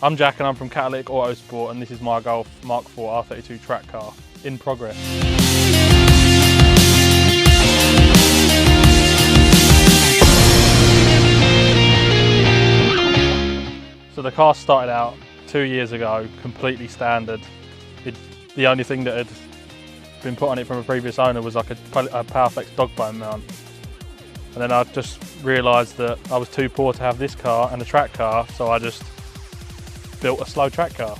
I'm Jack and I'm from Catalytic Autosport, and this is my Golf MK4 R32 track car in progress. So the car started out 2 years ago, completely standard. The only thing that had been put on it from a previous owner was like a Powerflex dog bone mount. And then I just realised that I was too poor to have this car and a track car, so I just built a slow track car.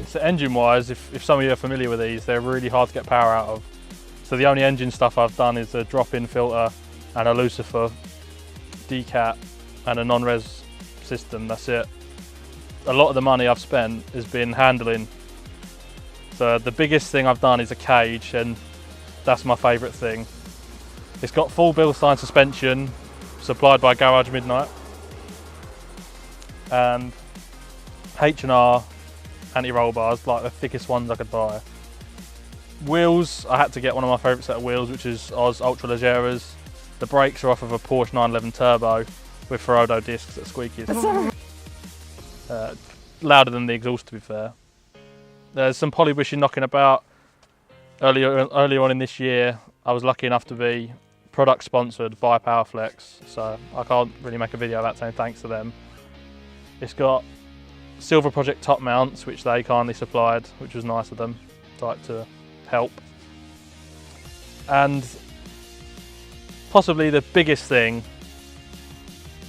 So engine-wise, if some of you are familiar with these, they're really hard to get power out of. So the only engine stuff I've done is a drop-in filter and a lucifer, decat and a non-res system, that's it. A lot of the money I've spent has been handling. So the biggest thing I've done is a cage, and that's my favourite thing. It's got full Bilstein suspension, supplied by Garage Midnight, and H&R anti-roll bars, like the thickest ones I could buy. Wheels, I had to get one of my favourite set of wheels, which is Oz Ultra Legeras. The brakes are off of a Porsche 911 Turbo with Ferodo discs that squeaky. Louder than the exhaust, to be fair. There's some polybushing knocking about. Earlier on in this year, I was lucky enough to be product sponsored by Powerflex, so I can't really make a video of that saying thanks to them. It's got Silver Project top mounts, which they kindly supplied, which was nice of them, like to help. And possibly the biggest thing,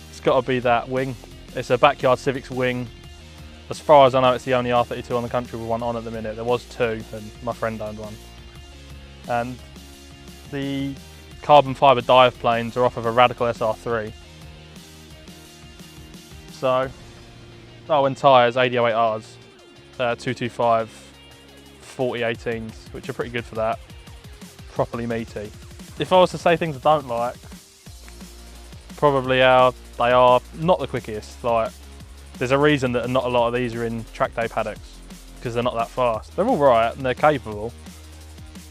it's got to be that wing. It's a Backyard Civics wing. As far as I know, it's the only R32 on the country with one on at the minute. There was two, and my friend owned one. And the carbon fibre dive planes are off of a Radical SR3. So, and tyres, 8008Rs, 225 4018s, which are pretty good for that. Properly meaty. If I was to say things I don't like, probably they are not the quickest. Like, there's a reason that not a lot of these are in track day paddocks, because they're not that fast. They're all right and they're capable,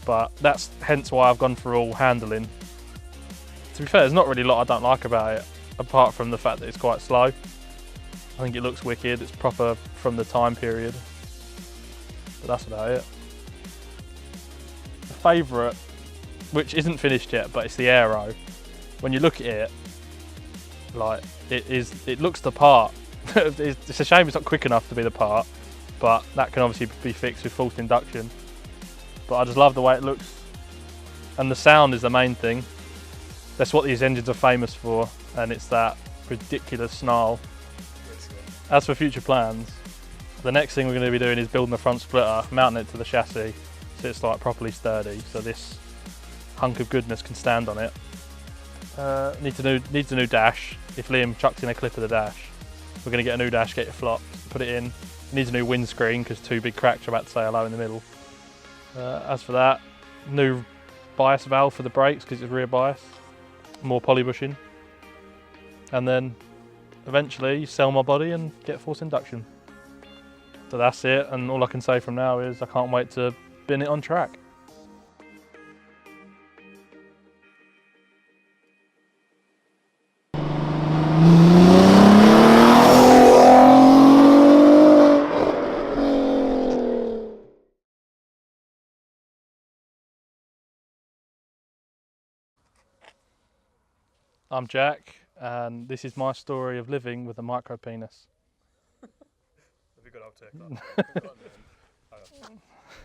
but that's hence why I've gone for all handling. To be fair, there's not really a lot I don't like about it, apart from the fact that it's quite slow. I think it looks wicked, it's proper from the time period, but that's about it. The favourite, which isn't finished yet, but it's the aero. When you look at it, like, it looks the part. It's a shame it's not quick enough to be the part, but that can obviously be fixed with forced induction. But I just love the way it looks, and the sound is the main thing. That's what these engines are famous for, and it's that ridiculous snarl. As for future plans, the next thing we're going to be doing is building the front splitter, mounting it to the chassis so it's like properly sturdy, so this hunk of goodness can stand on it. Needs a new dash. If Liam chucks in a clip of the dash, we're going to get a new dash, get it flopped, put it in. It needs a new windscreen because two big cracks are about to say hello in the middle. As for that, new bias valve for the brakes because it's rear bias, more polybushing, and then eventually sell my body and get forced induction. So that's it, and all I can say from now is I can't wait to bin it on track. I'm Jack, and this is my story of living with a micro penis. Have you got old tech?